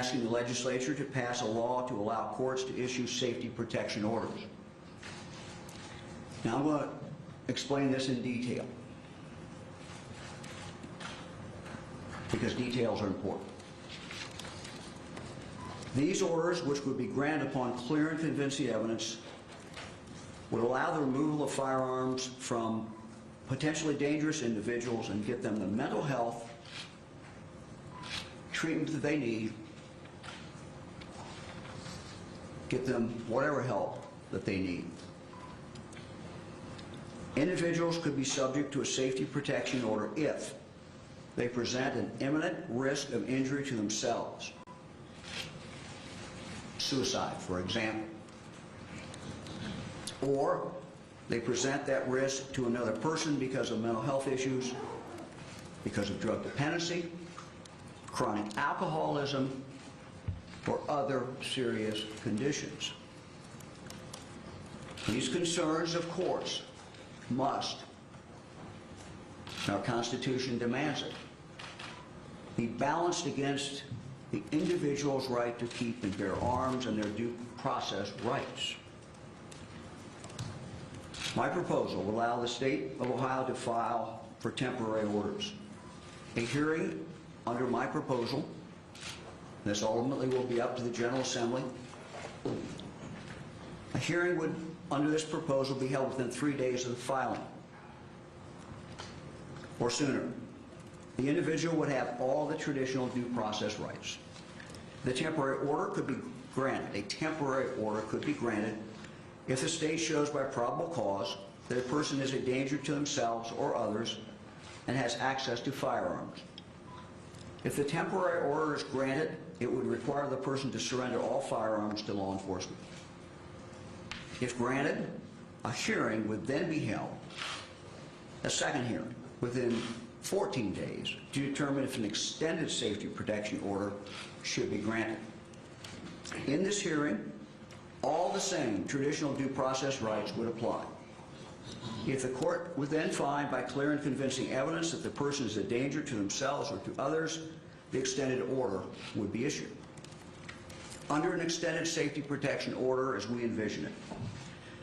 asking the legislature to pass a law to allow courts to issue safety protection orders. Now I'm going to explain this in detail, because details are important. These orders, which would be granted upon clear and convincing evidence, would allow the removal of firearms from potentially dangerous individuals and get them the mental health treatment that they need, get them whatever help that they need. Individuals could be subject to a safety protection order if they present an imminent risk of injury to themselves. Suicide, for example. Or they present that risk to another person because of mental health issues, because of drug dependency, chronic alcoholism, or other serious conditions. These concerns, of course, must, and our Constitution demands it, be balanced against the individual's right to keep and bear arms and their due process rights. My proposal will allow the state of Ohio to file for temporary orders. A hearing under my proposal, this ultimately will be up to the General Assembly. A hearing would, under this proposal, be held within 3 days of the filing, or sooner. The individual would have all the traditional due process rights. The temporary order could be granted. A temporary order could be granted if the state shows by probable cause that a person is a danger to themselves or others and has access to firearms. If the temporary order is granted, it would require the person to surrender all firearms to law enforcement. If granted, a hearing would then be held, a second hearing, within 14 days to determine if an extended safety protection order should be granted. In this hearing, all the same traditional due process rights would apply. If the court would then find by clear and convincing evidence that the person is a danger to themselves or to others, the extended order would be issued. Under an extended safety protection order as we envision it,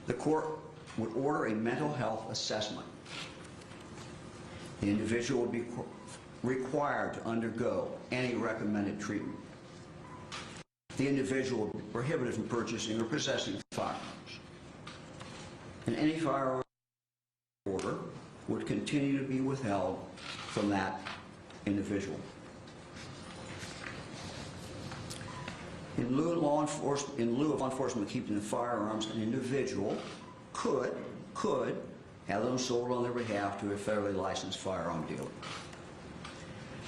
the court would order a mental health assessment. The individual would be required to undergo any recommended treatment. The individual would be prohibited from purchasing or possessing firearms. And any firearm order would continue to be withheld from that individual. In lieu of law enforcement keeping the firearms, an individual could have them sold on their behalf to a federally licensed firearm dealer.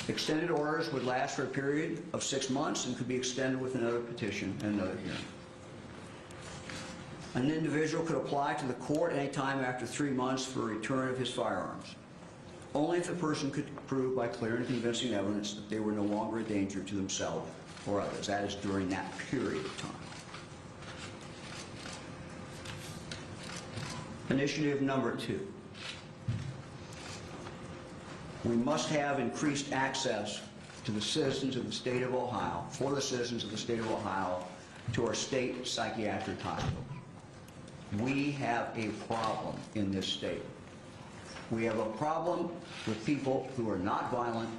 Extended orders would last for a period of 6 months and could be extended with another petition and another hearing. An individual could apply to the court any time after 3 months for a return of his firearms, only if the person could prove by clear and convincing evidence that they were no longer a danger to themselves or others. That is, during that period of time. Initiative number 2. We must have increased access to the citizens of the state of Ohio, for the citizens of the state of Ohio, to our state psychiatric hospitals. We have a problem in this state. We have a problem with people who are not violent,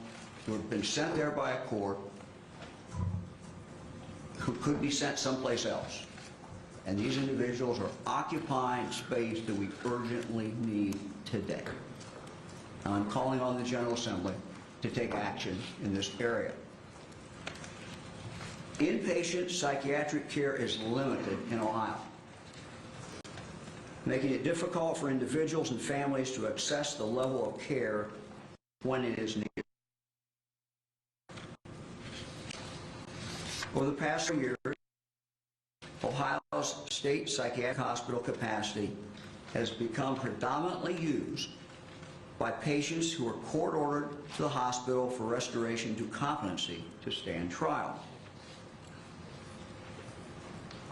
who have been sent there by a court, who could be sent someplace else. And these individuals are occupying space that we urgently need today. Now, I'm calling on the General Assembly to take action in this area. Inpatient psychiatric care is limited in Ohio, making it difficult for individuals and families to access the level of care when it is needed. Over the past 2 years, Ohio's state psychiatric hospital capacity has become predominantly used by patients who are court-ordered to the hospital for restoration to competency to stand trial.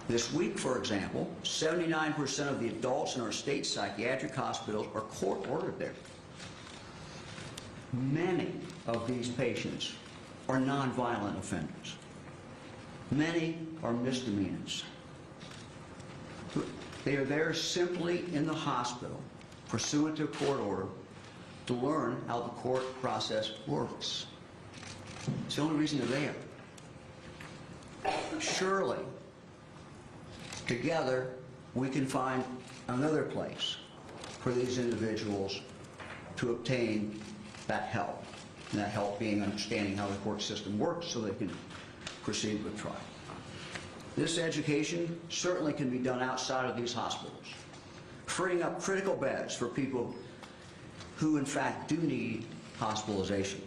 This week, for example, 79% of the adults in our state psychiatric hospitals are court-ordered there. Many of these patients are nonviolent offenders. Many are misdemeanors. They are there simply in the hospital, pursuant to a court order, to learn how the court process works. It's the only reason they're there. Surely, together, we can find another place for these individuals to obtain that help, and that help being understanding how the court system works so they can proceed with trial. This education certainly can be done outside of these hospitals, freeing up critical beds for people who in fact do need hospitalization.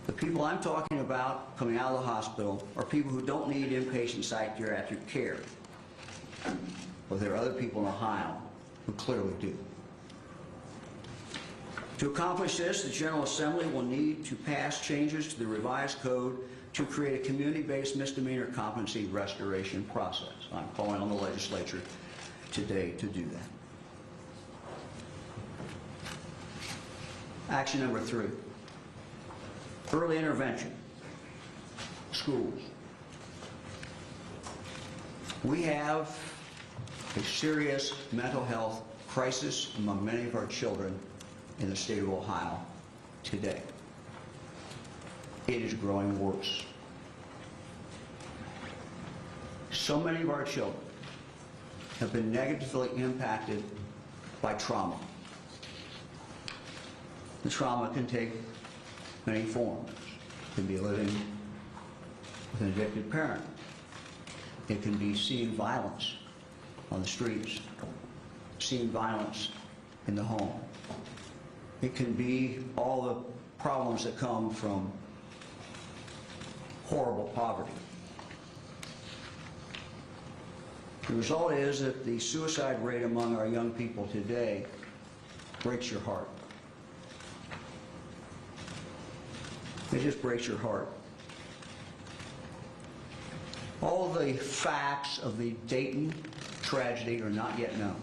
The people I'm talking about coming out of the hospital are people who don't need inpatient psychiatric care. But there are other people in Ohio who clearly do. To accomplish this, the General Assembly will need to pass changes to the revised code to create a community-based misdemeanor competency restoration process. I'm calling on the legislature today to do that. Action number 3, early intervention, schools. We have a serious mental health crisis among many of our children in the state of Ohio today. It is growing worse. So many of our children have been negatively impacted by trauma. The trauma can take many forms. It can be living with an addicted parent. It can be seeing violence on the streets, seeing violence in the home. It can be all the problems that come from horrible poverty. The result is that the suicide rate among our young people today breaks your heart. It just breaks your heart. All the facts of the Dayton tragedy are not yet known,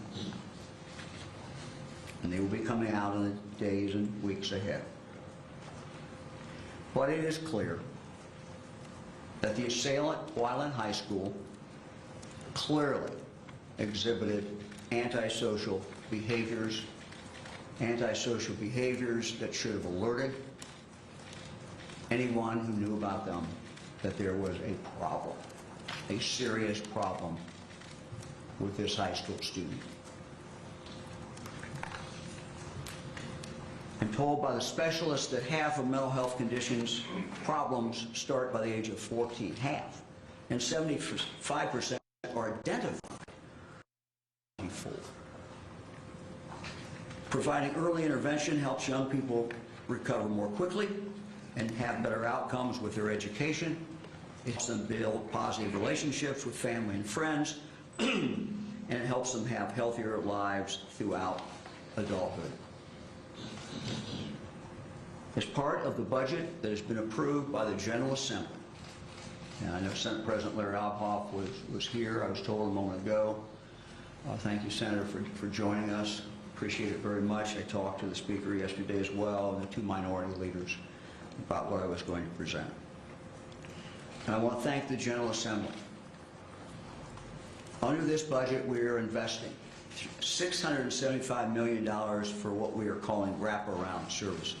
and they will be coming out in the days and weeks ahead. But it is clear that the assailant, while in high school, clearly exhibited antisocial behaviors that should have alerted anyone who knew about them that there was a problem, a serious problem with this high school student. I'm told by the specialists that half of mental health conditions problems start by the age of 14, half, and 75% are identified before. Providing early intervention helps young people recover more quickly and have better outcomes with their education. It helps them build positive relationships with family and friends, and it helps them have healthier lives throughout adulthood. As part of the budget that has been approved by the General Assembly, and I know Senate President Larry Alhoff was here, I was told a moment ago. Thank you, Senator, for joining us. Appreciate it very much. I talked to the Speaker yesterday as well, and the 2 minority leaders about what I was going to present. And I want to thank the General Assembly. Under this budget, we are investing $675 million for what we are calling wraparound services.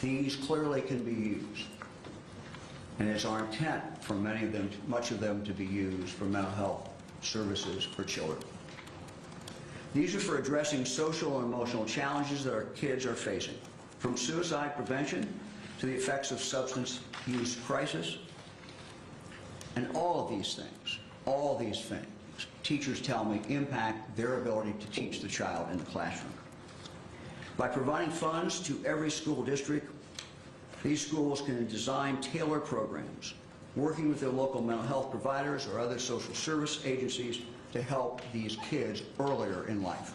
These clearly can be used, and it's our intent for much of them to be used for mental health services for children. These are for addressing social and emotional challenges that our kids are facing, from suicide prevention to the effects of substance use crisis. And all of these things, teachers tell me, impact their ability to teach the child in the classroom. By providing funds to every school district, these schools can design tailored programs, working with their local mental health providers or other social service agencies to help these kids earlier in life.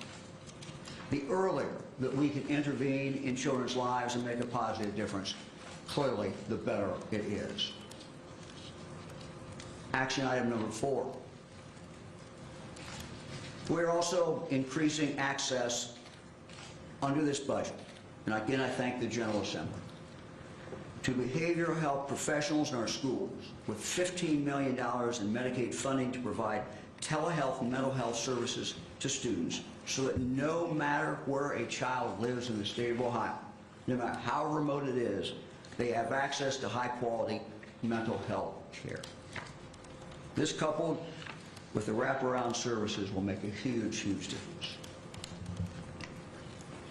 The earlier that we can intervene in children's lives and make a positive difference, clearly the better it is. Action item number 4. We're also increasing access under this budget, and again I thank the General Assembly, to behavioral health professionals in our schools with $15 million in Medicaid funding to provide telehealth and mental health services to students so that no matter where a child lives in the state of Ohio, no matter how remote it is, they have access to high-quality mental health care. This, coupled with the wraparound services, will make a huge, huge difference.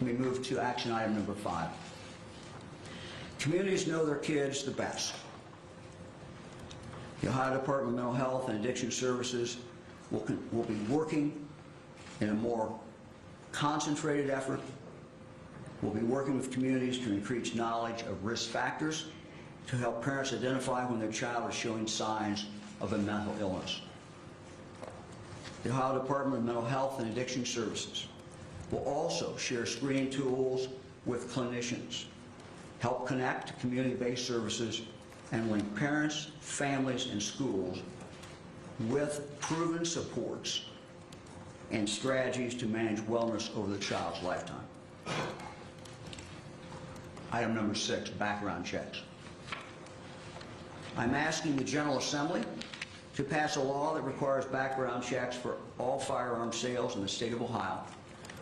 Let me move to action item number 5. Communities know their kids the best. The Ohio Department of Mental Health and Addiction Services will be working in a more concentrated effort. We'll be working with communities to increase knowledge of risk factors to help parents identify when their child is showing signs of a mental illness. The Ohio Department of Mental Health and Addiction Services will also share screening tools with clinicians, help connect to community-based services, and link parents, families, and schools with proven supports and strategies to manage wellness over the child's lifetime. Item number 6, background checks. I'm asking the General Assembly to pass a law that requires background checks for all firearm sales in the state of Ohio,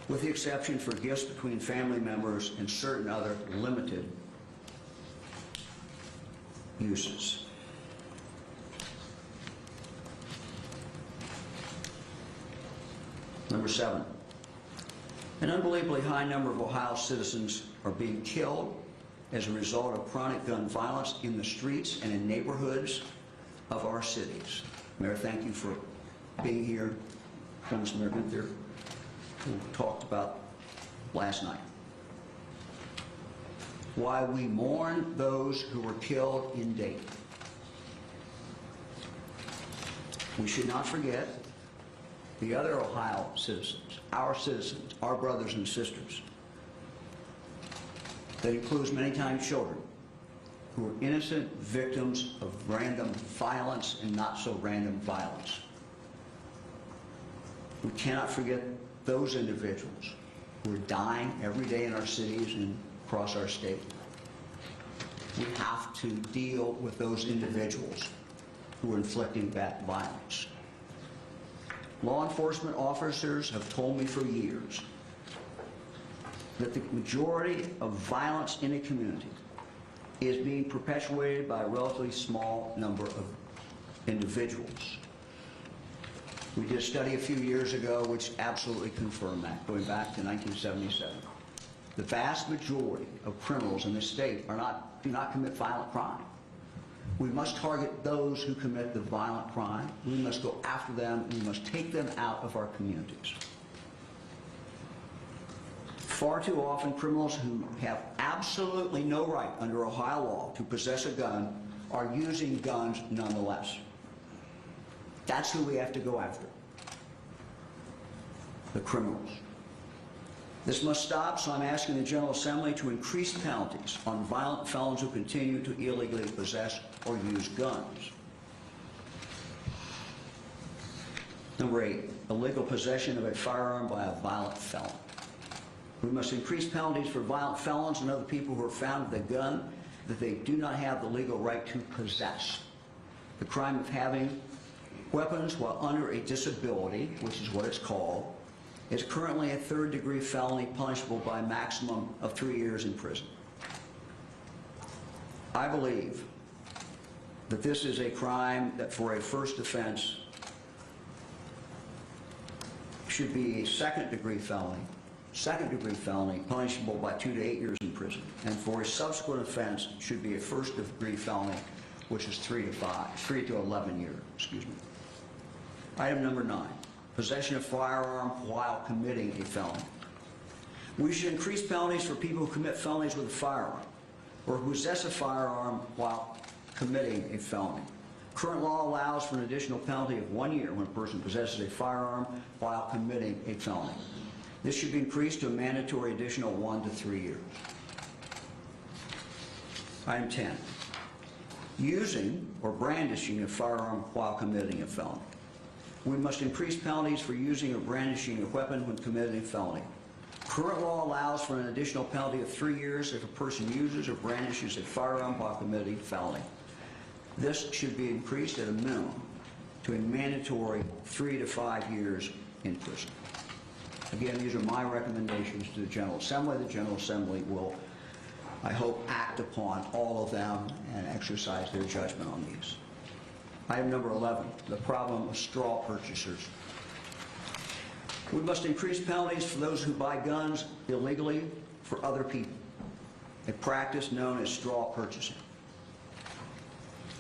with the exception for gifts between family members and certain other limited uses. Number 7, an unbelievably high number of Ohio citizens are being killed as a result of chronic gun violence in the streets and in neighborhoods of our cities. Mayor, thank you for being here. Councilman Gunther, who talked about last night. Why we mourn those who were killed in Dayton. We should not forget the other Ohio citizens, our brothers and sisters. That includes many times children who are innocent victims of random violence and not so random violence. We cannot forget those individuals who are dying every day in our cities and across our state. We have to deal with those individuals who are inflicting that violence. Law enforcement officers have told me for years that the majority of violence in a community is being perpetuated by a relatively small number of individuals. We did a study a few years ago which absolutely confirmed that, going back to 1977. The vast majority of criminals in this state do not commit violent crime. We must target those who commit the violent crime. We must go after them, and we must take them out of our communities. Far too often, criminals who have absolutely no right under Ohio law to possess a gun are using guns nonetheless. That's who we have to go after, the criminals. This must stop, so I'm asking the General Assembly to increase penalties on violent felons who continue to illegally possess or use guns. Number 8, illegal possession of a firearm by a violent felon. We must increase penalties for violent felons and other people who are found with a gun that they do not have the legal right to possess. The crime of having weapons while under a disability, which is what it's called, is currently a third-degree felony punishable by a maximum of 3 years in prison. I believe that this is a crime that for a first offense should be a second-degree felony punishable by 2 to 8 years in prison, and for a subsequent offense should be a first-degree felony, which is 3 to 11 years, excuse me. Item number 9, possession of firearm while committing a felony. We should increase penalties for people who commit felonies with a firearm or who possess a firearm while committing a felony. Current law allows for an additional penalty of 1 year when a person possesses a firearm while committing a felony. This should be increased to a mandatory additional 1 to 3 years. Item 10, using or brandishing a firearm while committing a felony. We must increase penalties for using or brandishing a weapon when committing a felony. Current law allows for an additional penalty of 3 years if a person uses or brandishes a firearm while committing felony. This should be increased at a minimum to a mandatory 3 to 5 years in prison. Again, these are my recommendations to the General Assembly. The General Assembly will, I hope, act upon all of them and exercise their judgment on these. Item number 11, the problem of straw purchasers. We must increase penalties for those who buy guns illegally for other people, a practice known as straw purchasing.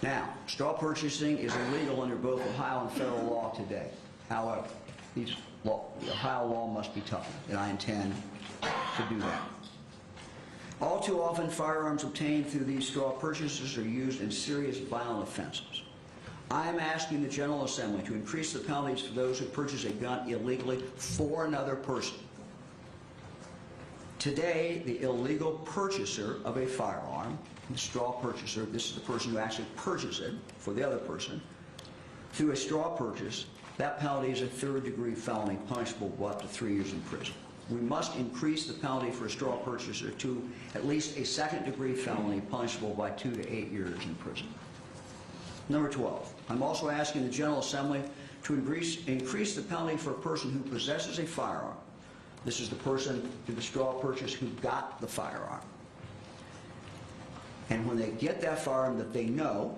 Now, straw purchasing is illegal under both Ohio and federal law today. However, the Ohio law must be toughened, and I intend to do that. All too often, firearms obtained through these straw purchases are used in serious violent offenses. I am asking the General Assembly to increase the penalties for those who purchase a gun illegally for another person. Today, the illegal purchaser of a firearm, the straw purchaser, this is the person who actually purchased it for the other person, through a straw purchase, that penalty is a third-degree felony punishable with up to 3 years in prison. We must increase the penalty for a straw purchaser to at least a second-degree felony punishable by 2 to 8 years in prison. Number 12, I'm also asking the General Assembly to increase the penalty for a person who possesses a firearm. This is the person through the straw purchase who got the firearm. And when they get that firearm that they know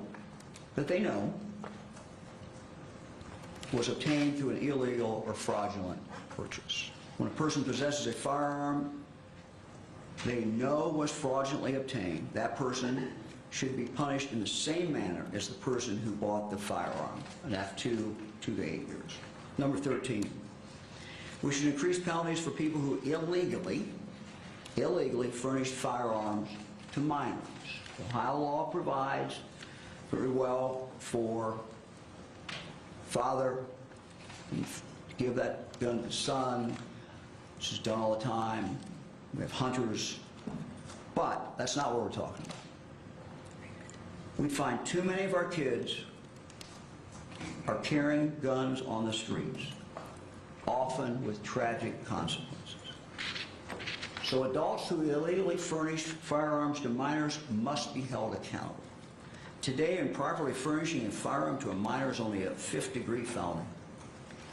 was obtained through an illegal or fraudulent purchase. When a person possesses a firearm they know was fraudulently obtained, that person should be punished in the same manner as the person who bought the firearm, and that's 2 to 8 years. Number 13, we should increase penalties for people who illegally furnished firearms to minors. Ohio law provides very well for father to give that gun to the son. This is done all the time. We have hunters, but that's not what we're talking about. We find too many of our kids are carrying guns on the streets, often with tragic consequences. So adults who illegally furnish firearms to minors must be held accountable. Today, improperly furnishing a firearm to a minor is only a 5th-degree felony,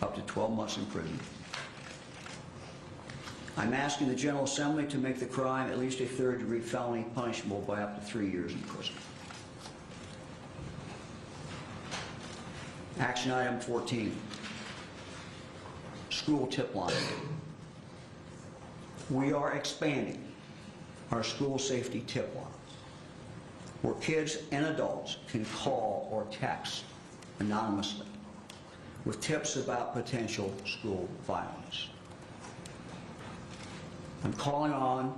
up to 12 months in prison. I'm asking the General Assembly to make the crime at least a 3rd-degree felony punishable by up to 3 years in prison. Action item 14, school tip line. We are expanding our school safety tip line, where kids and adults can call or text anonymously with tips about potential school violence. I'm calling on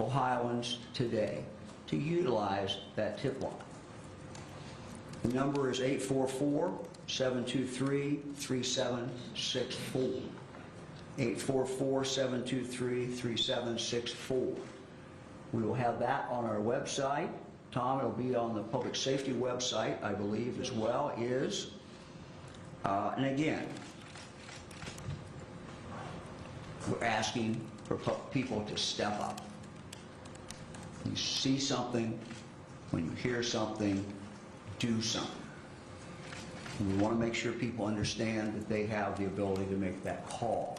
Ohioans today to utilize that tip line. The number is 844-723-3764. 844-723-3764. We will have that on our website. Tom, it'll be on the public safety website, I believe, as well, and again, we're asking for people to step up. When you see something, when you hear something, do something. And we want to make sure people understand that they have the ability to make that call.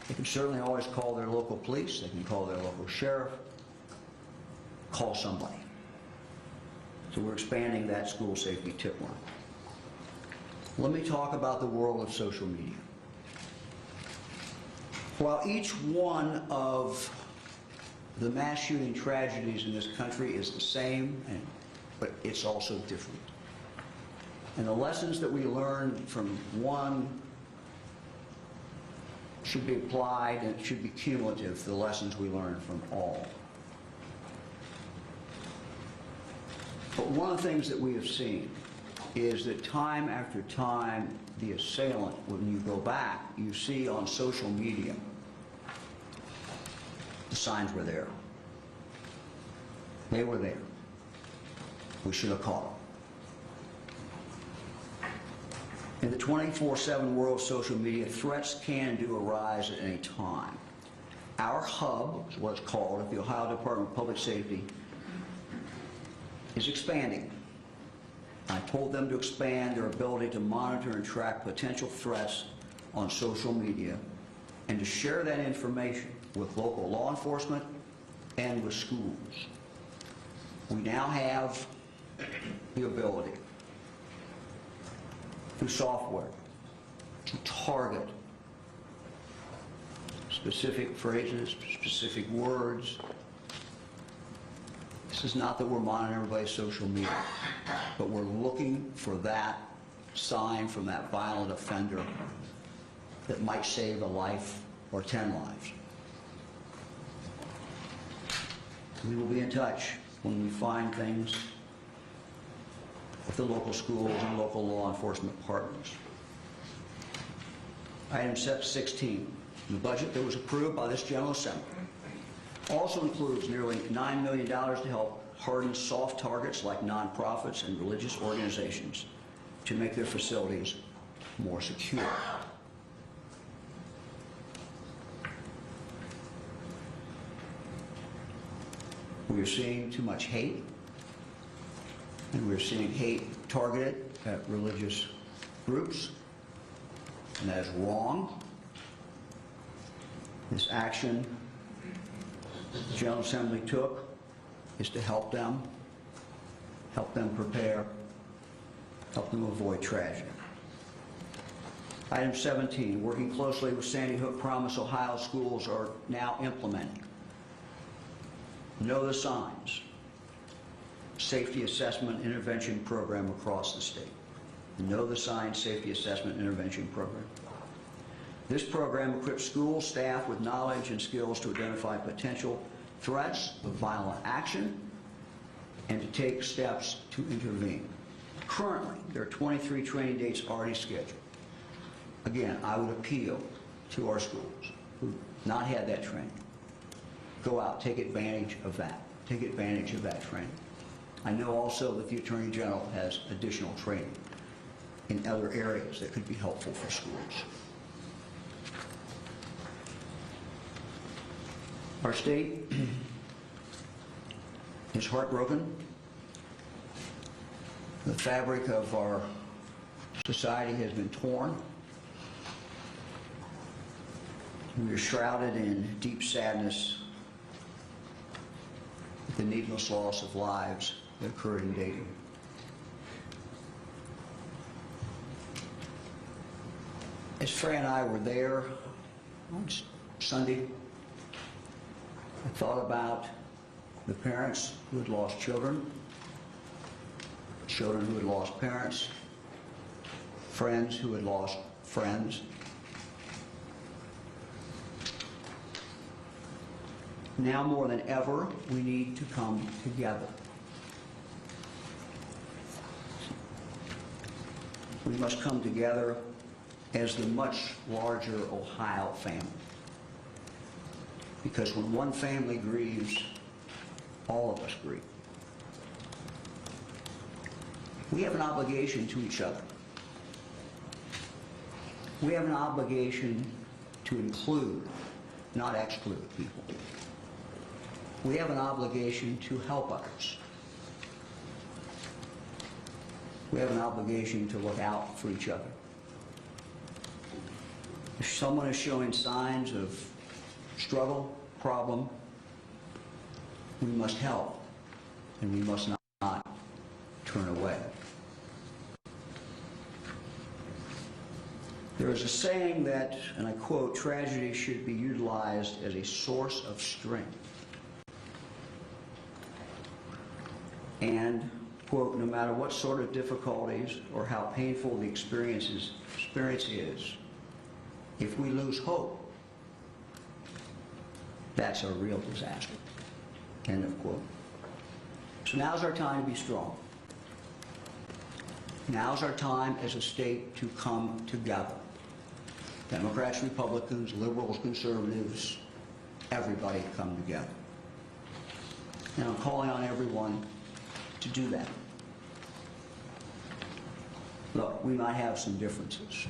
They can certainly always call their local police, they can call their local sheriff, call somebody. So we're expanding that school safety tip line. Let me talk about the world of social media. While each one of the mass shooting tragedies in this country is the same, but it's also different. And the lessons that we learn from one should be applied, and it should be cumulative to the lessons we learn from all. But one of the things that we have seen is that time after time, the assailant, when you go back, you see on social media, the signs were there. They were there. We should have caught them. In the 24/7 world of social media, threats can and do arise at any time. Our hub, is what it's called, at the Ohio Department of Public Safety, is expanding. I told them to expand their ability to monitor and track potential threats on social media and to share that information with local law enforcement and with schools. We now have the ability, through software, to target specific phrases, specific words. This is not that we're monitoring everybody's social media, but we're looking for that sign from that violent offender that might save a life or 10 lives. We will be in touch when we find things with the local schools and local law enforcement partners. Item 16, the budget that was approved by this General Assembly also includes nearly $9 million to help harden soft targets like nonprofits and religious organizations to make their facilities more secure. We are seeing too much hate, and we're seeing hate targeted at religious groups, and that is wrong. This action the General Assembly took is to help them prepare, help them avoid tragedy. Item 17, working closely with Sandy Hook Promise, Ohio schools are now implementing Know the Signs Safety Assessment Intervention Program across the state. The Know the Signs Safety Assessment Intervention Program. This program equips school staff with knowledge and skills to identify potential threats of violent action and to take steps to intervene. Currently, there are 23 training dates already scheduled. Again, I would appeal to our schools who've not had that training. Go out, take advantage of that. Take advantage of that training. I know also that the Attorney General has additional training in other areas that could be helpful for schools. Our state is heartbroken. The fabric of our society has been torn. We are shrouded in deep sadness at the needless loss of lives that occurred in Dayton. As Frey and I were there on Sunday, I thought about the parents who had lost children, children who had lost parents, friends who had lost friends. Now more than ever, we need to come together. We must come together as the much larger Ohio family. Because when one family grieves, all of us grieve. We have an obligation to each other. We have an obligation to include, not exclude people. We have an obligation to help others. We have an obligation to look out for each other. If someone is showing signs of struggle, problem, we must help, and we must not turn away. There is a saying that, and I quote, tragedy should be utilized as a source of strength. And, quote, no matter what sort of difficulties or how painful the experience is, if we lose hope, that's a real disaster. End of quote. So now's our time to be strong. Now's our time as a state to come together. Democrats, Republicans, liberals, conservatives, everybody come together. And I'm calling on everyone to do that. Look, we might have some differences.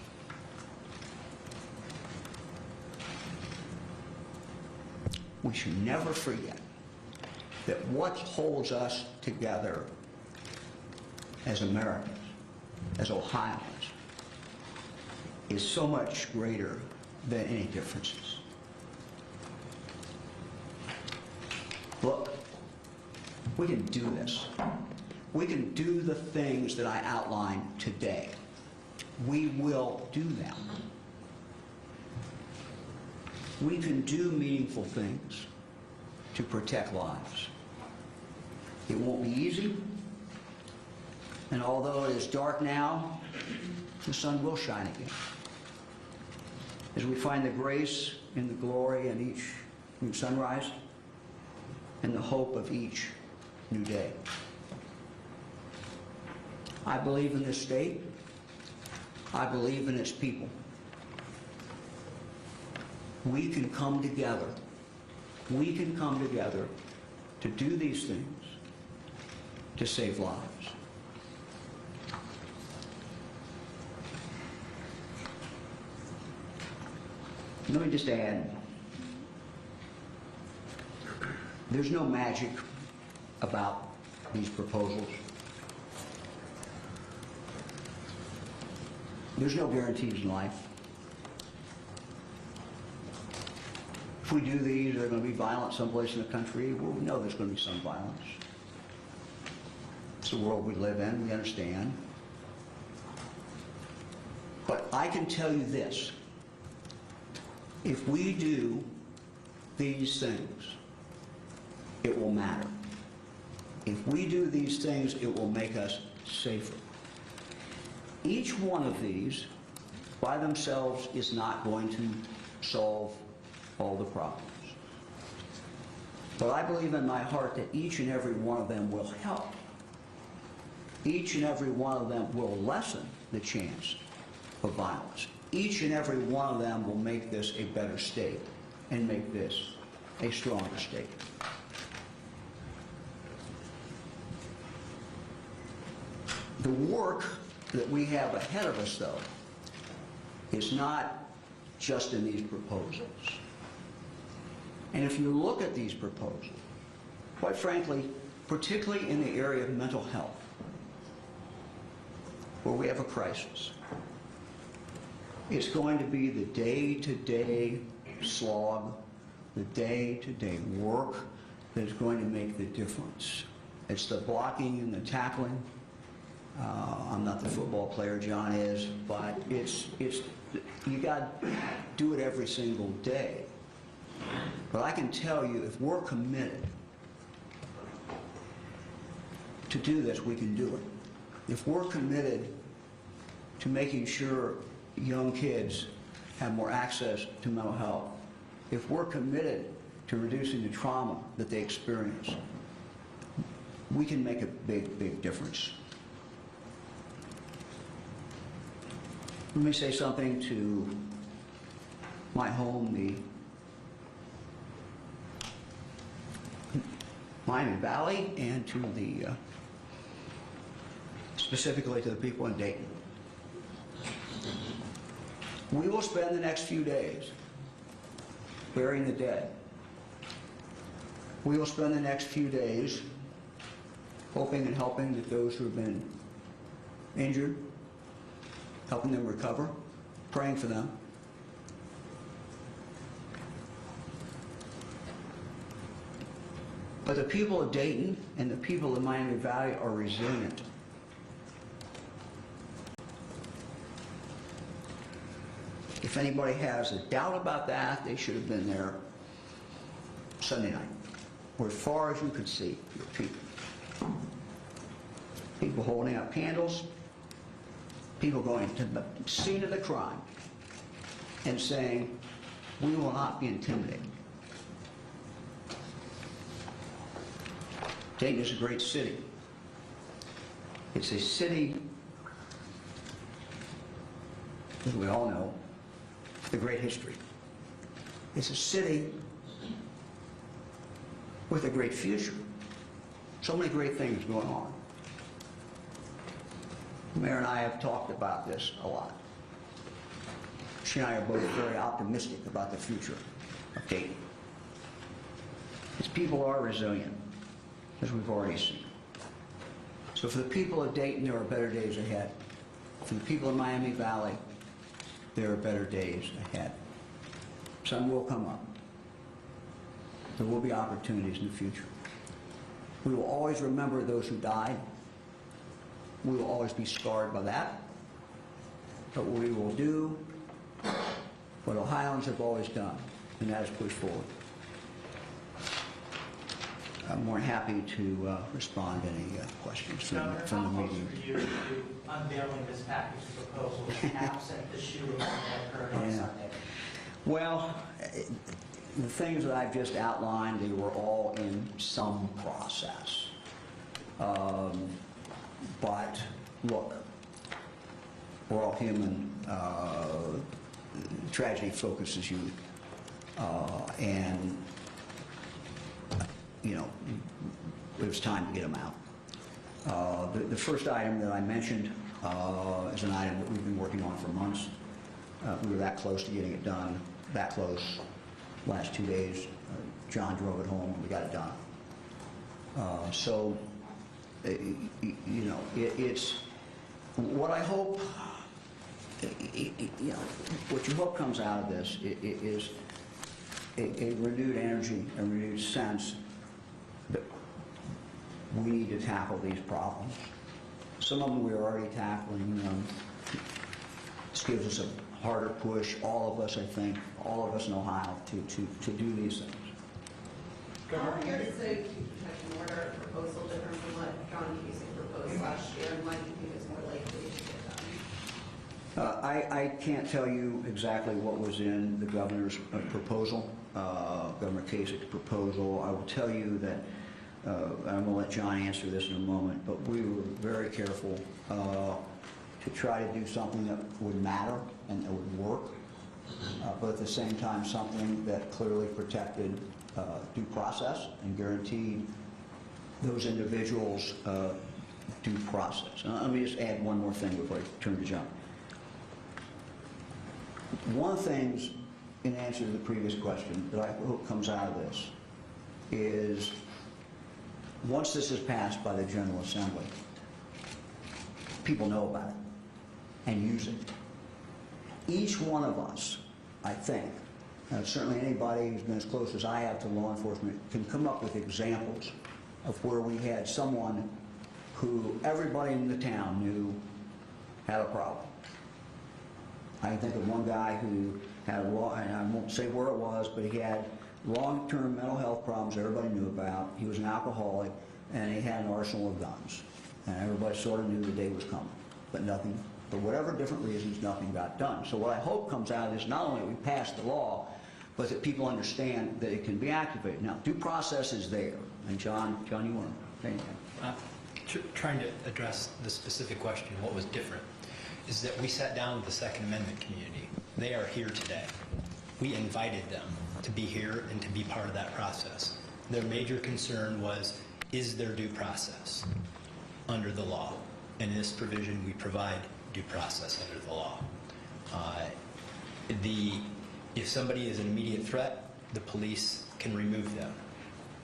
we should never forget that what holds us together as Americans, as Ohioans, is so much greater than any differences. Look, we can do this. We can do the things that I outlined today. We will do them. We can do meaningful things to protect lives. It won't be easy, and although it is dark now, the sun will shine again. As we find the grace and the glory in each new sunrise and the hope of each new day. I believe in this state. I believe in its people. We can come together. We can come together to do these things, to save lives. Let me just add, there's no magic about these proposals. There's no guarantees in life. If we do these, are there going to be violence someplace in the country? Well, we know there's going to be some violence. It's the world we live in, we understand. But I can tell you this. If we do these things, it will matter. If we do these things, it will make us safer. Each one of these by themselves is not going to solve all the problems. But I believe in my heart that each and every one of them will help. Each and every one of them will lessen the chance of violence. Each and every one of them will make this a better state and make this a stronger state. The work that we have ahead of us, though, is not just in these proposals. And if you look at these proposals, quite frankly, particularly in the area of mental health, where we have a crisis, it's going to be the day-to-day slog, the day-to-day work that is going to make the difference. It's the blocking and the tackling. I'm not the football player, John is, but it's you got to do it every single day. But I can tell you, if we're committed to do this, we can do it. If we're committed to making sure young kids have more access to mental health, if we're committed to reducing the trauma that they experience, we can make a big, big difference. Let me say something to my home, the Miami Valley, and to the specifically to the people in Dayton. We will spend the next few days burying the dead. We will spend the next few days hoping and helping that those who have been injured, helping them recover, praying for them. But the people of Dayton and the people of Miami Valley are resilient. If anybody has a doubt about that, they should have been there Sunday night, where as far as you could see, your people. People holding up candles, people going to the scene of the crime and saying, we will not be intimidated. Dayton is a great city. It's a city, as we all know, with a great history. It's a city with a great future. So many great things going on. The mayor and I have talked about this a lot. She and I are both very optimistic about the future of Dayton. People are resilient, as we've already seen. So for the people of Dayton, there are better days ahead. For the people of Miami Valley, there are better days ahead. Sun will come up. There will be opportunities in the future. We will always remember those who died. We will always be scarred by that. But we will do what Ohioans have always done, and that is push forward. I'm more happy to respond to any questions from the meeting. How close were you to unveiling this package of proposals absent the shooting that occurred on Sunday? Well, the things that I've just outlined, they were all in some process. But look, we're all human. Tragedy focuses you, and you know, it was time to get them out. The first item that I mentioned is an item that we've been working on for months. We were that close to getting it done, that close. Last 2 days, John drove it home and we got it done. You know, it's what I hope, you know, what you hope comes out of this is a renewed energy, a renewed sense that we need to tackle these problems. Some of them we're already tackling. This gives us a harder push. All of us, I think, all of us in Ohio to do these things. How is the safety protection order proposal different from what John Cusick proposed last year, and why do you think it's more likely to get done? I can't tell you exactly what was in the governor's proposal, Governor Kasich's proposal. I will tell you that, I'm going to let John answer this in a moment, but we were very careful to try to do something that would matter and that would work, but at the same time something that clearly protected due process and guaranteed those individuals due process. Let me just add one more thing before I turn to John. One of the things, in answer to the previous question, that I hope comes out of this is once this is passed by the General Assembly, people know about it and use it. Each one of us, I think, certainly anybody who's been as close as I have to law enforcement, can come up with examples of where we had someone who everybody in the town knew had a problem. I can think of one guy who had and I won't say where it was, but he had long-term mental health problems everybody knew about. He was an alcoholic, and he had an arsenal of guns. And everybody sort of knew the day was coming, but nothing, for whatever different reasons, nothing got done. So what I hope comes out of this, not only that we pass the law, but that people understand that it can be activated. Now, due process is there. And John, you want to say anything? Trying to address the specific question, what was different, is that we sat down with the Second Amendment community. They are here today. We invited them to be here and to be part of that process. Their major concern was, is there due process under the law? And in this provision, we provide due process under the law. If somebody is an immediate threat, the police can remove them.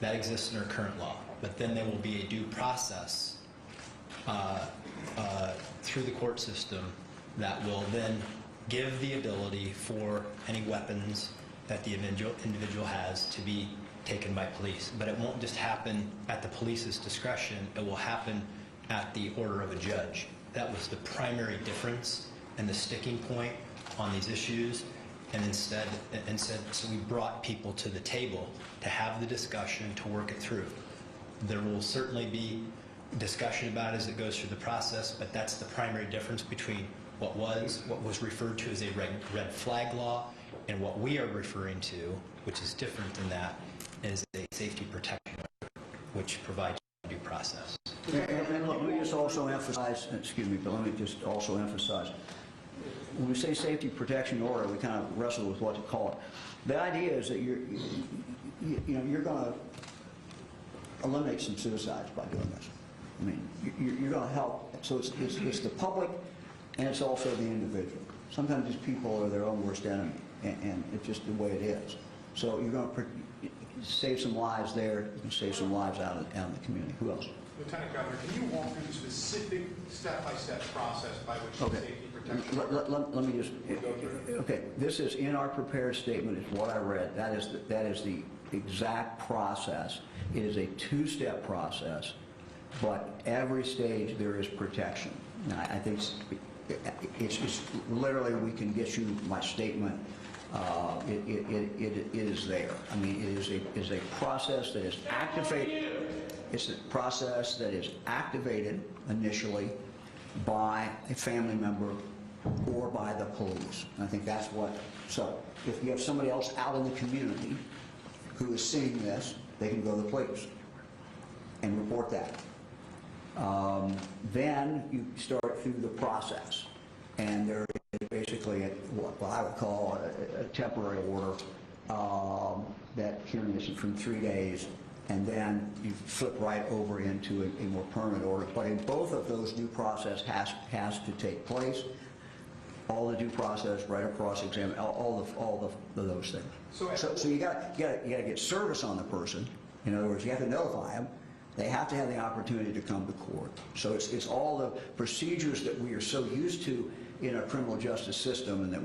That exists in our current law. But then there will be a due process through the court system that will then give the ability for any weapons that the individual has to be taken by police. But it won't just happen at the police's discretion. It will happen at the order of a judge. That was the primary difference and the sticking point on these issues. And instead, so we brought people to the table to have the discussion, to work it through. There will certainly be discussion about it as it goes through the process, but that's the primary difference between what was referred to as a red flag law and what we are referring to, which is different than that, is a safety protection order, which provides due process. And let me just also emphasize, excuse me, but let me just also emphasize, when we say safety protection order, we kind of wrestle with what to call it. The idea is that you're going to eliminate some suicides by doing this. I mean, you're going to help. So it's the public, and it's also the individual. Sometimes these people are their own worst enemy, and it's just the way it is. So you're going to save some lives there, you can save some lives out in the community. Who else? Lieutenant Governor, can you walk through the specific step-by-step process by which the Okay. safety protection? Let me just, okay, this is in our prepared statement, is what I read. That is the exact process. It is a two-step process, but every stage there is protection. Now, I think it's literally, we can get you my statement. It is there. I mean, it is a process that is activated. It's a process that is activated initially by a family member or by the police. And I think that's what, so if you have somebody else out in the community who is seeing this, they can go to the police and report that. Then you start through the process, and there is basically what I would call a temporary order that hearing is from 3 days, and then you flip right over into a more permanent order. But in both of those, due process has to take place. All the due process, right across exam, all of those things. So you got to get service on the person. In other words, you have to notify them. They have to have the opportunity to come to court. So it's all the procedures that we are so used to in our criminal justice system and that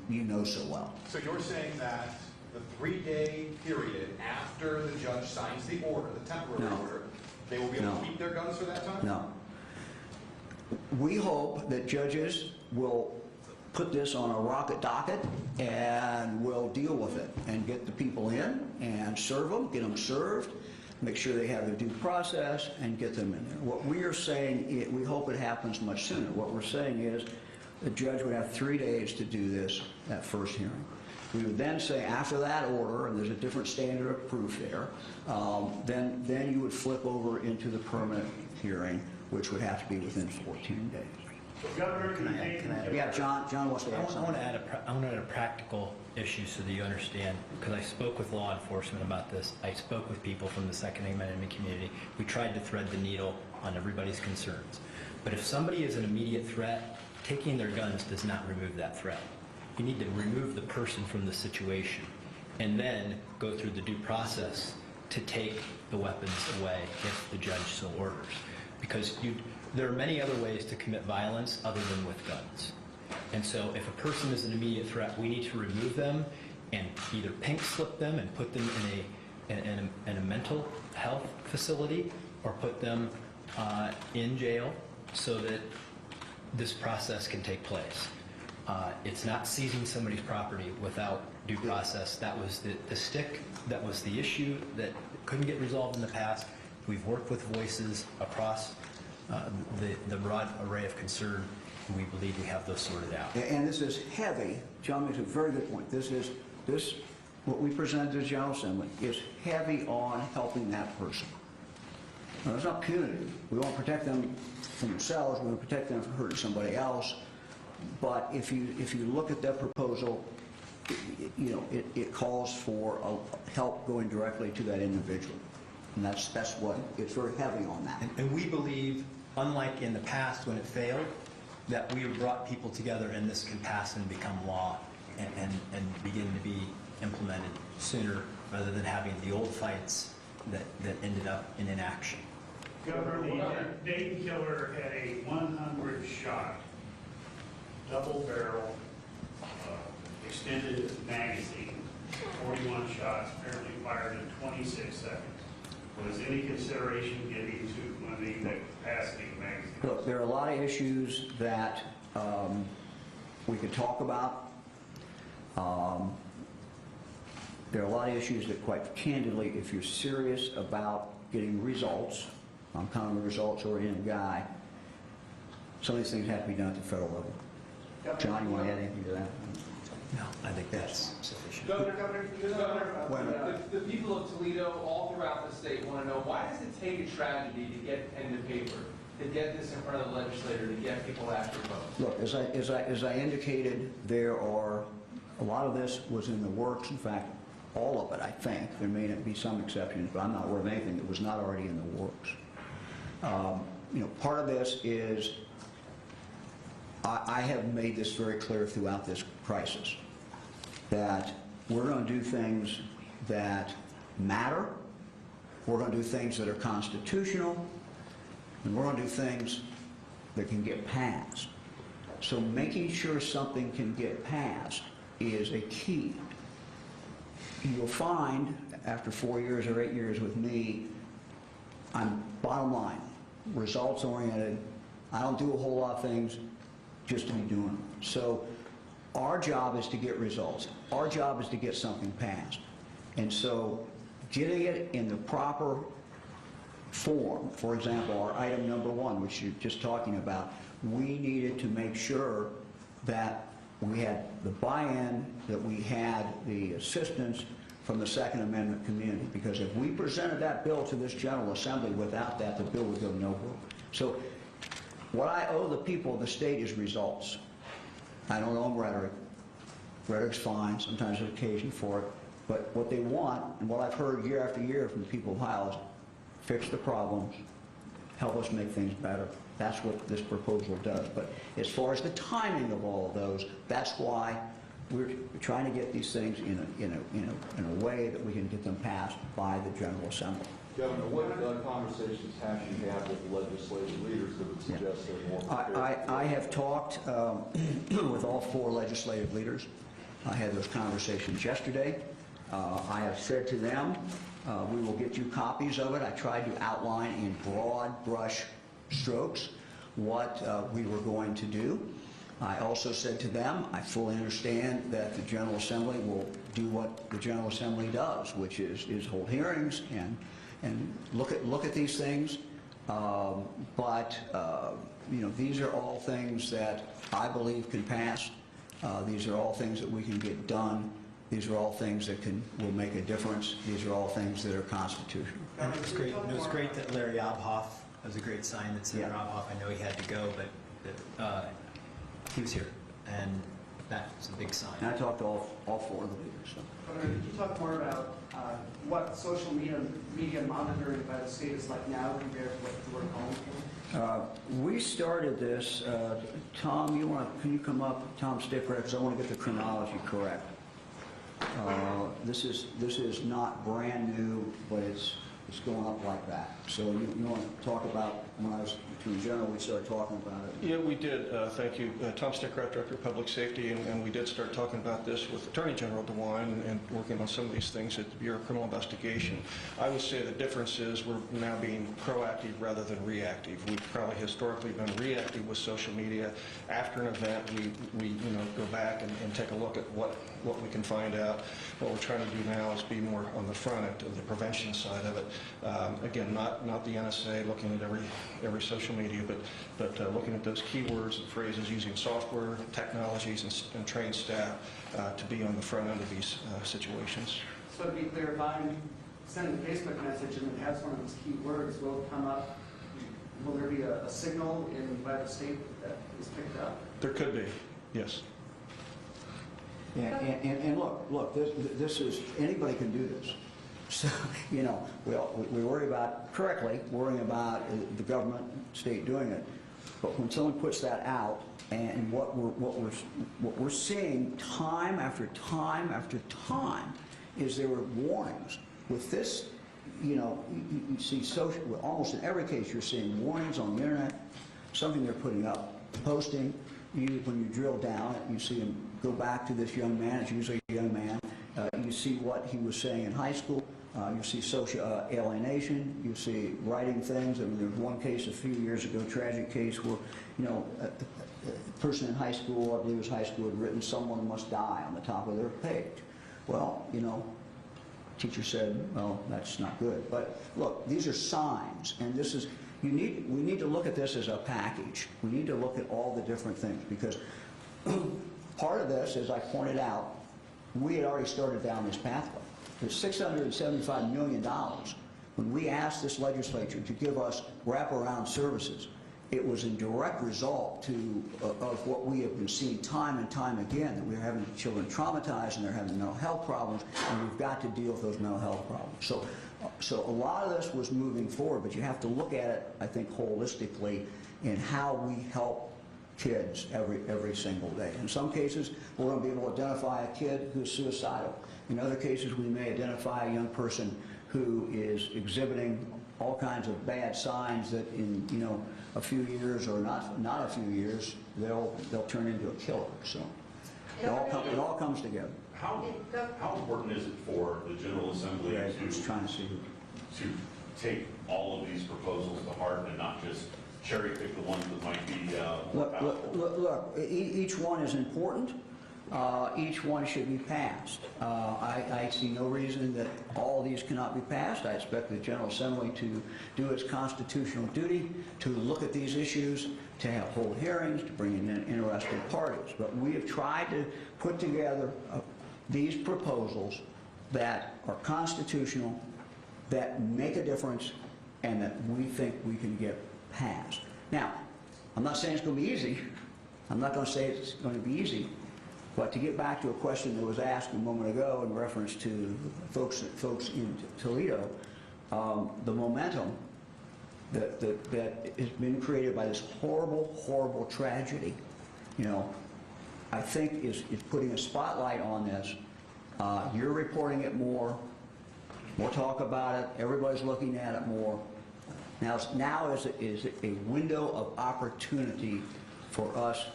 you know so well. So you're saying that the 3-day period after the judge signs the order, the temporary No. order, they will be able No. to keep their guns for that time? No. We hope that judges will put this on a rocket docket and will deal with it and get the people in and serve them, get them served, make sure they have their due process and get them in there. What we are saying, we hope it happens much sooner. What we're saying is the judge would have 3 days to do this, that first hearing. We would then say after that order, and there's a different standard of proof there, then you would flip over into the permanent hearing, which would have to be within 14 days. Governor, Can I add? Yeah, John wants to I add want something. to add a practical issue so that you understand, because I spoke with law enforcement about this. I spoke with people from the Second Amendment community. We tried to thread the needle on everybody's concerns. But if somebody is an immediate threat, taking their guns does not remove that threat. You need to remove the person from the situation and then go through the due process to take the weapons away if the judge so orders. Because there are many other ways to commit violence other than with guns. And so if a person is an immediate threat, we need to remove them and either pink slip them and put them in a mental health facility or put them in jail so that this process can take place. It's not seizing somebody's property without due process. That was the stick, that was the issue that couldn't get resolved in the past. We've worked with voices across the broad array of concern, and we believe we have those sorted out. And this is heavy. John makes a very good point. This what we presented to the General Assembly is heavy on helping that person. Now, it's not punitive. We want to protect them from themselves. We want to protect them from hurting somebody else. But if you look at that proposal, it calls for help going directly to that individual. And that's what, it's very heavy on that. And we believe, unlike in the past when it failed, that we have brought people together and this can pass and become law and begin to be implemented sooner rather than having the old fights that ended up in inaction. Governor, the Dayton killer had a 100-shot, double-barrel, extended magazine, 41 shots, apparently fired in 26 seconds. Was any consideration given to limiting the capacity of the magazine? Look, there are a lot of issues that we could talk about. There are a lot of issues that, quite candidly, if you're serious about getting results, I'm kind of a results-oriented guy, some of these things have to be done at the federal level. John, you want to add anything to that? No, I think that's sufficient. Governor, the people of Toledo, all throughout the state, want to know, why does it take a tragedy to get pen to paper, to get this in front of the legislator, to get people after votes? Look, as I indicated, there are, a lot of this was in the works. In fact, all of it, I think. There may be some exceptions, but I'm not aware of anything that was not already in the works. Part of this is, I have made this very clear throughout this crisis, that we're going to do things that matter, we're going to do things that are constitutional, and we're going to do things that can get passed. So making sure something can get passed is a key. You'll find, after 4 years or 8 years with me, I'm bottom line, results oriented. I don't do a whole lot of things just to be doing them. So our job is to get results. Our job is to get something passed. And so getting it in the proper form, for example, our item number 1, which you're just talking about, we needed to make sure that we had the buy-in, that we had the assistance from the Second Amendment community, because if we presented that bill to this General Assembly without that, the bill would go nowhere. So what I owe the people of the state is results. I don't owe them rhetoric. Rhetoric's fine, sometimes there's occasion for it, but what they want, and what I've heard year after year from the people of Ohio, is fix the problems, help us make things better. That's what this proposal does. But as far as the timing of all of those, that's why we're trying to get these things in a way that we can get them passed by the General Assembly. Governor, what conversations have you had with legislative leaders that would suggest they're more prepared? I have talked with all 4 legislative leaders. I had those conversations yesterday. I have said to them, we will get you copies of it. I tried to outline in broad brush strokes what we were going to do. I also said to them, I fully understand that the General Assembly will do what the General Assembly does, which is hold hearings and look at these things. But you know, these are all things that I believe can pass. These are all things that we can get done. These are all things that will make a difference. These are all things that are constitutional. And it was great that Larry Obhoff, that was a great sign that Senator Obhoff, I know he had to go, but he was here, and that's a big sign. And I talked to all 4 of the leaders. So. Could you talk more about what social media monitoring by the state is like now compared to what you were calling for? We started this. Tom, can you come up? Tom Stickler, because I want to get the chronology correct. This is not brand new, but it's going up like that. So you want to talk about, when I was Attorney General, we started talking about it. Yeah, we did. Thank you. Tom Stickrat, Director of Public Safety, and we did start talking about this with Attorney General DeWine and working on some of these things at the Bureau of Criminal Investigation. I would say the difference is we're now being proactive rather than reactive. We've probably historically been reactive with social media. After an event, we go back and take a look at what we can find out. What we're trying to do now is be more on the front end of the prevention side of it. Again, not the NSA looking at every social media, but looking at those keywords and phrases, using software, technologies, and trained staff to be on the front end of these situations. So to be clear, if I'm sending a Facebook message and it has one of those keywords, will it come up? Will there be a signal by the state that is picked up? There could be, yes. And look, this is, anybody can do this. So, we worry about, correctly, worrying about the government, state doing it. But when someone puts that out, and what we're seeing time after time after time is there were warnings. With this, you see almost in every case you're seeing warnings on the internet, something they're putting up, posting. When you drill down, you see them go back to this young man. It's usually a young man. You see what he was saying in high school. You see social alienation. You see writing things. I mean, there was one case a few years ago, tragic case where, a person in high school, I believe it was high school, had written "someone must die" on the top of their page. Well, teacher said, well, that's not good. But look, these are signs, and this is. We need to look at this as a package. We need to look at all the different things, because part of this, as I pointed out, we had already started down this pathway. There's $675 million. When we asked this legislature to give us wraparound services, it was in direct result of what we have been seeing time and time again, that we're having children traumatized and they're having mental health problems, and we've got to deal with those mental health problems. So a lot of this was moving forward, but you have to look at it, I think, holistically in how we help kids every single day. In some cases, we're going to be able to identify a kid who's suicidal. In other cases, we may identify a young person who is exhibiting all kinds of bad signs that in, you know, a few years or not a few years, they'll turn into a killer. So it all comes together. How important is it for the General Assembly to take all of these proposals to heart and not just cherry pick the ones that might be more powerful? Look, each one is important. Each one should be passed. I see no reason that all of these cannot be passed. I expect the General Assembly to do its constitutional duty, to look at these issues, to hold hearings, to bring in interested parties. But we have tried to put together these proposals that are constitutional, that make a difference, and that we think we can get passed. Now, I'm not saying it's going to be easy. I'm not going to say it's going to be easy. But to get back to a question that was asked a moment ago in reference to folks in Toledo, the momentum that has been created by this horrible tragedy, you know, I think is putting a spotlight on this. You're reporting it more talk about it, everybody's looking at it more. Now is a window of opportunity for us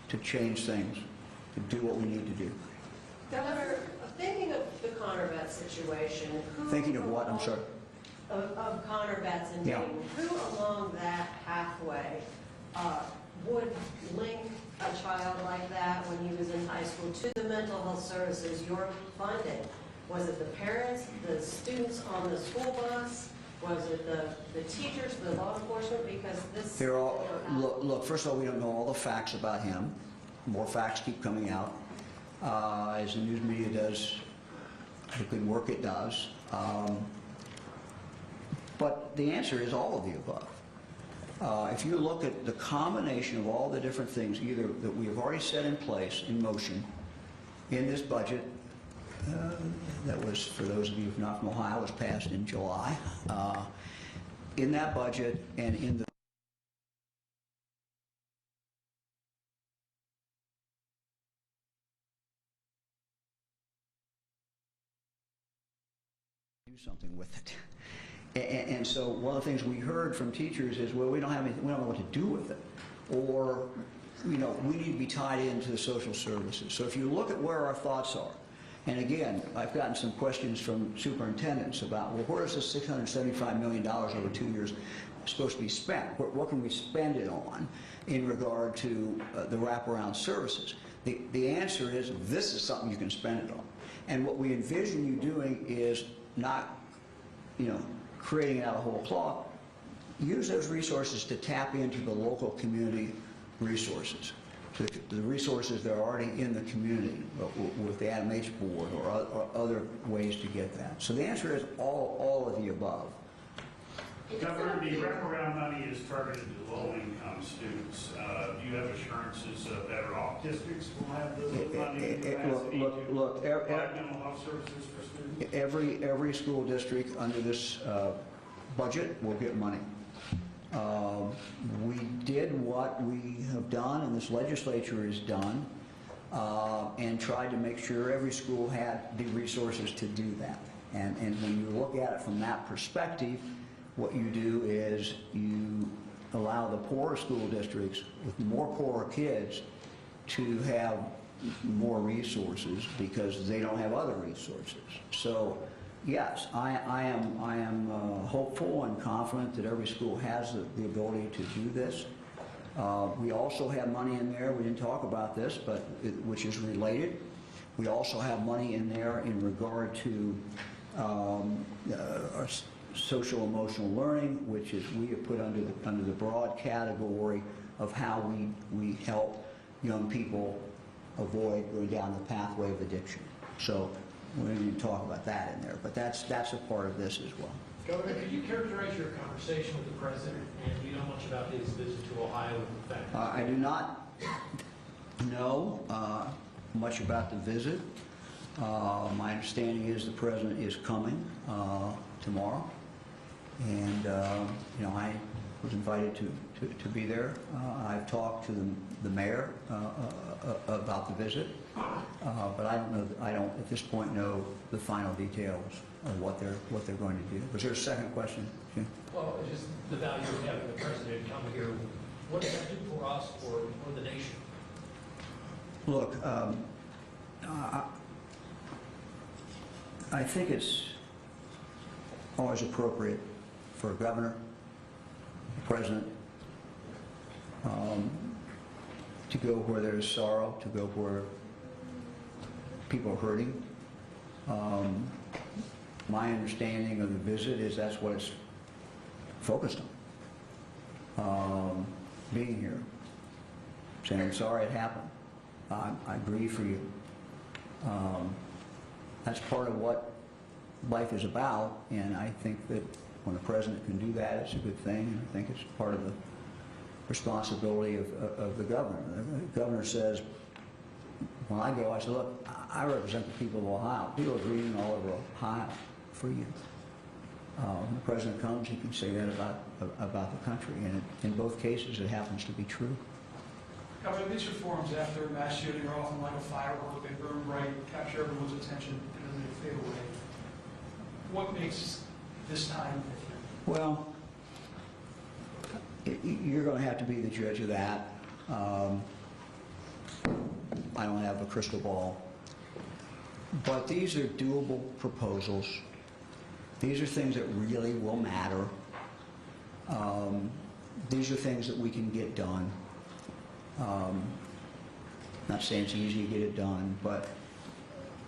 to change things, to do what we need to do. Governor, thinking of the Connor Betts situation, Thinking of what? I'm sorry. Of Connor Betts and Yeah. Dayton, who along that pathway would link a child like that when he was in high school to the mental health services you're funding? Was it the parents, the students on the school bus? Was it the teachers, the law enforcement? Because this... They're all, look, first of all, we don't know all the facts about him. More facts keep coming out. As the news media does the good work it does. But the answer is all of the above. If you look at the combination of all the different things, either that we have already set in place, in motion, in this budget, that was, for those of you who are not from Ohio, was passed in July. In that budget and in the do something with it. And so one of the things we heard from teachers is, well, we don't know what to do with it. Or, you know, we need to be tied into the social services. So if you look at where our thoughts are, and again, I've gotten some questions from superintendents about, well, where is this $675 million over 2 years supposed to be spent? What can we spend it on in regard to the wraparound services? The answer is, this is something you can spend it on. And what we envision you doing is not, you know, creating it out of whole cloth. Use those resources to tap into the local community resources. The resources that are already in the community with the Adam H. Board or other ways to get that. So the answer is all of the above. Governor, the wraparound money is targeted to low-income students. Do you have assurances that off districts will have those funding capacity Look, to provide mental health services for students? every school district under this budget will get money. We did what we have done and this legislature has done and tried to make sure every school had the resources to do that. And when you look at it from that perspective, what you do is you allow the poorer school districts with more poorer kids to have more resources because they don't have other resources. So yes, I am hopeful and confident that every school has the ability to do this. We also have money in there, we didn't talk about this, but which is related. We also have money in there in regard to our social emotional learning, which is we have put under the broad category of how we help young people avoid going down the pathway of addiction. So we didn't even talk about that in there, but that's a part of this as well. Governor, could you characterize your conversation with the president, and do you know much about his visit to Ohio and the fact? I do not know much about the visit. My understanding is the president is coming tomorrow, and you know, was invited to be there. I've talked to the mayor about the visit, but I don't at this point know the final details of what they're going to do. Was there a second question, Jim? Well, just the value of having the president come here, what does that do for us or the nation? Look, I think it's always appropriate for a governor, a president, to go where there is sorrow, to go where people are hurting. My understanding of the visit is that's what it's focused on. Being here, saying, I'm sorry it happened. I grieve for you. That's part of what life is about, and I think that when a president can do that, it's a good thing, and I think it's part of the responsibility of the governor. The governor says, when I go, I say, look, I represent the people of Ohio. People are grieving all over Ohio for you. When the president comes, he can say that about the country, and in both cases, it happens to be true. Governor, these reforms after a mass shooting are often like a firework. They burn bright, capture everyone's attention, and then they fade away. What makes this time different? Well, you're going to have to be the judge of that. I don't have a crystal ball. But these are doable proposals. These are things that really will matter. These are things that we can get done. Not saying it's easy to get it done, but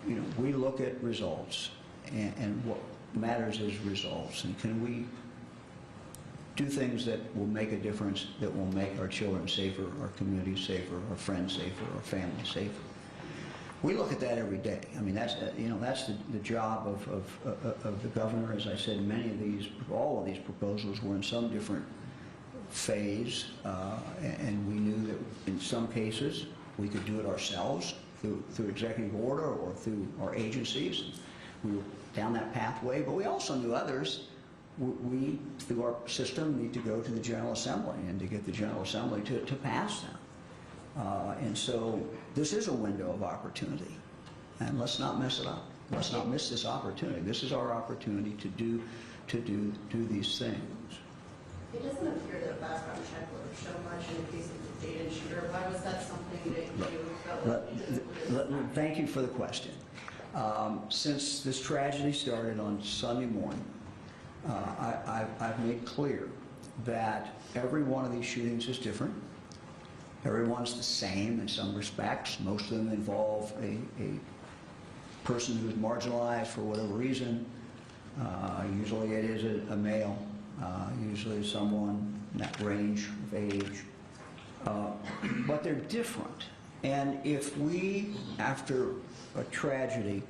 you know, we look at results, and what matters is results. And can we do things that will make a difference, that will make our children safer, our communities safer, our friends safer, our families safer? We look at that every day. I mean, that's that's the job of the governor. As I said, all of these proposals were in some different phase, and we knew that in some cases we could do it ourselves through executive order or through our agencies. We were down that pathway, but we also knew others. We, through our system, need to go to the General Assembly and to get the General Assembly to pass them. And so this is a window of opportunity, and let's not mess it up. Let's not miss this opportunity. This is our opportunity to do these things. It doesn't appear that a background check would have shown much in the case of the Dayton shooter. Why was that something that you felt like? Thank you for the question. Since this tragedy started on Sunday morning, I've made clear that every one of these shootings is different. Everyone's the same in some respects. Most of them involve a person who's marginalized for whatever reason. Usually it is a male, usually someone in that range of age. But they're different. And if we, after a tragedy,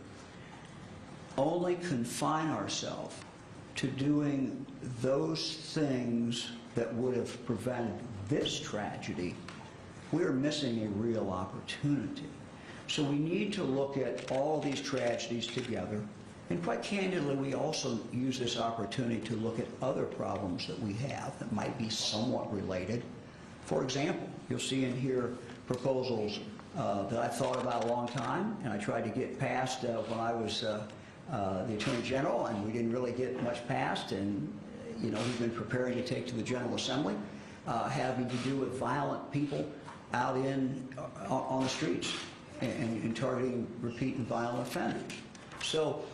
only confine ourselves to doing those things that would have prevented this tragedy, we're missing a real opportunity. So we need to look at all these tragedies together. And quite candidly, we also use this opportunity to look at other problems that we have that might be somewhat related. For example, you'll see in here proposals that I've thought about a long time, and I tried to get passed when I was the Attorney General, and we didn't really get much passed, and you know, we've been preparing to take to the General Assembly, having to do with violent people out on the streets and targeting repeat and violent offenders. So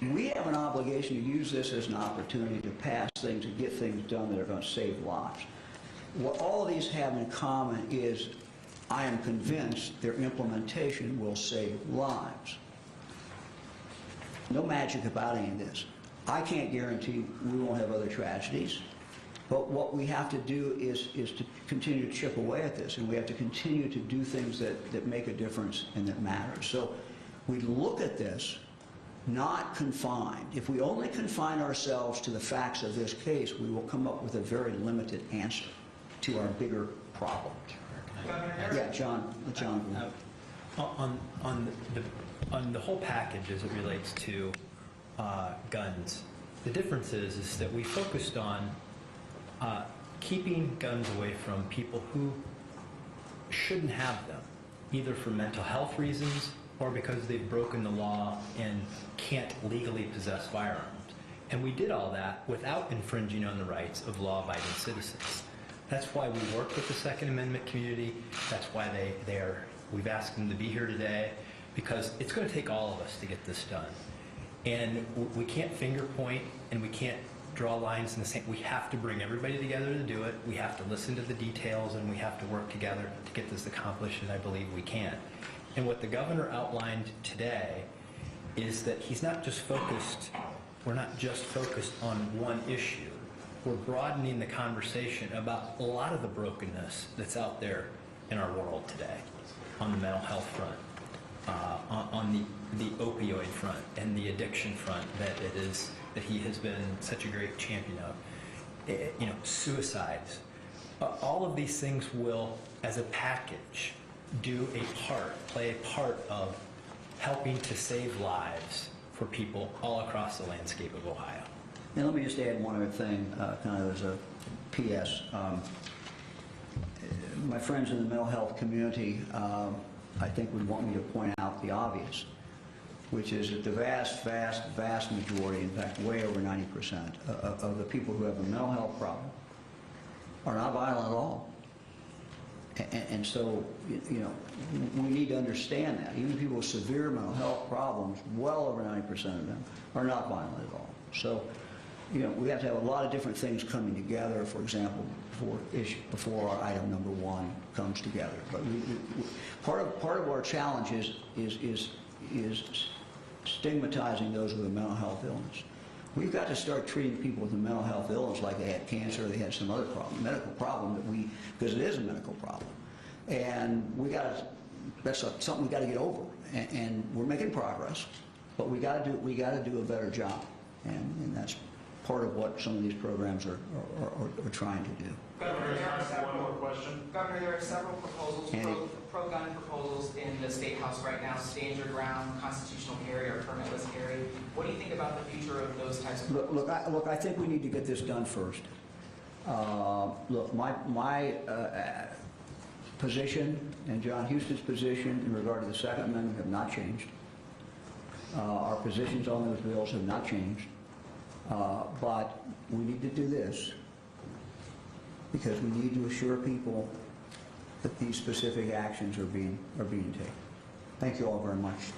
we have an obligation to use this as an opportunity to pass things and get things done that are going to save lives. What all of these have in common is I am convinced their implementation will save lives. No magic about any of this. I can't guarantee we won't have other tragedies, but what we have to do is to continue to chip away at this, and we have to continue to do things that make a difference and that matter. So we look at this not confined. If we only confine ourselves to the facts of this case, we will come up with a very limited answer to our bigger problem. Yeah, John. On the whole package as it relates to guns, the difference is that we focused on keeping guns away from people who shouldn't have them, either for mental health reasons or because they've broken the law and can't legally possess firearms. And we did all that without infringing on the rights of law-abiding citizens. That's why we work with the Second Amendment community. That's why we've asked them to be here today, because it's going to take all of us to get this done. And we can't finger point and we can't draw lines in the sand. We have to bring everybody together to do it. We have to listen to the details, and we have to work together to get this accomplished, and I believe we can. And what the governor outlined today is that he's not just focused, we're not just focused on one issue. We're broadening the conversation about a lot of the brokenness that's out there in our world today, on the mental health front, on the opioid front and the addiction front that he has been such a great champion of. Suicides. All of these things will, as a package, play a part of helping to save lives for people all across the landscape of Ohio. And let me just add one other thing, kind of as a PS. My friends in the mental health community, I think would want me to point out the obvious, which is that the vast, vast, vast majority, in fact, way over 90% of the people who have a mental health problem are not violent at all. And so, we need to understand that. Even people with severe mental health problems, well over 90% of them, are not violent at all. So, we have to have a lot of different things coming together, for example, before our item number 1 comes together. But part of our challenge is stigmatizing those with a mental health illness. We've got to start treating people with a mental health illness like they had cancer or they had some other problem, medical problem because it is a medical problem. And that's something we got to get over. And we're making progress, but we got to do a better job. And that's part of what some of these programs are trying to do. Governor, there are several proposals, pro-gun proposals in the State House right now: stand your ground, constitutional carry, or permitless carry. What do you think about the future of those types of proposals? Look, I think we need to get this done first. Look, my position and John Houston's position in regard to the Second Amendment have not changed. Our positions on those bills have not changed. But we need to do this because we need to assure people that these specific actions are being taken. Thank you all very much.